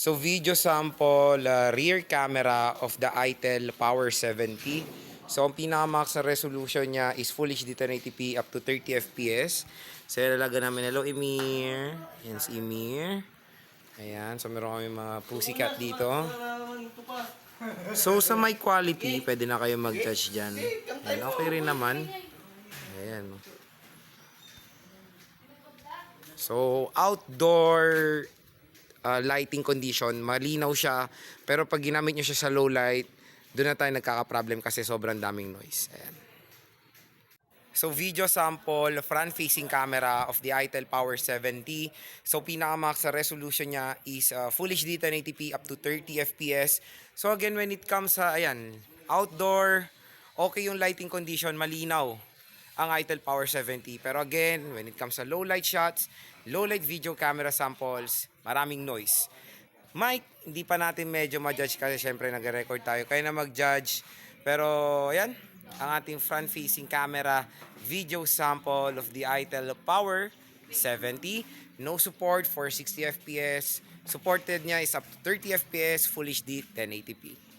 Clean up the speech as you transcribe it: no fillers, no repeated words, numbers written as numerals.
So video sample, rear camera of the ITEL Power 70. So ang pinaka-max na resolution niya is Full HD 1080p up to 30 fps. So ilalaga namin, hello Emir. Yan si Emir. Ayan, so meron kami mga pussycat dito. So sa mic quality, pwede na kayo mag-judge dyan. Ayan, okay rin naman. Ayan. So outdoor lighting condition, malinaw siya. Pero pag ginamit nyo siya sa low light, doon na tayo nagkaka-problem kasi sobrang daming noise. Ayan. So video sample, front-facing camera of the ITEL Power 70. So pinaka-max sa resolution niya is Full HD 1080p up to 30 fps. So again, when it comes sa outdoor, okay yung lighting condition, malinaw ang ITEL Power 70. Pero again, when it comes sa low light shots, low light video camera samples, maraming noise. Mic, hindi pa natin medyo ma-judge kasi syempre nag-record tayo. Kaya na mag-judge. Pero ayan, ang ating front-facing camera video sample of the ITEL Power 70. No support for 60 fps. Supported niya is up to 30 fps, Full HD 1080p.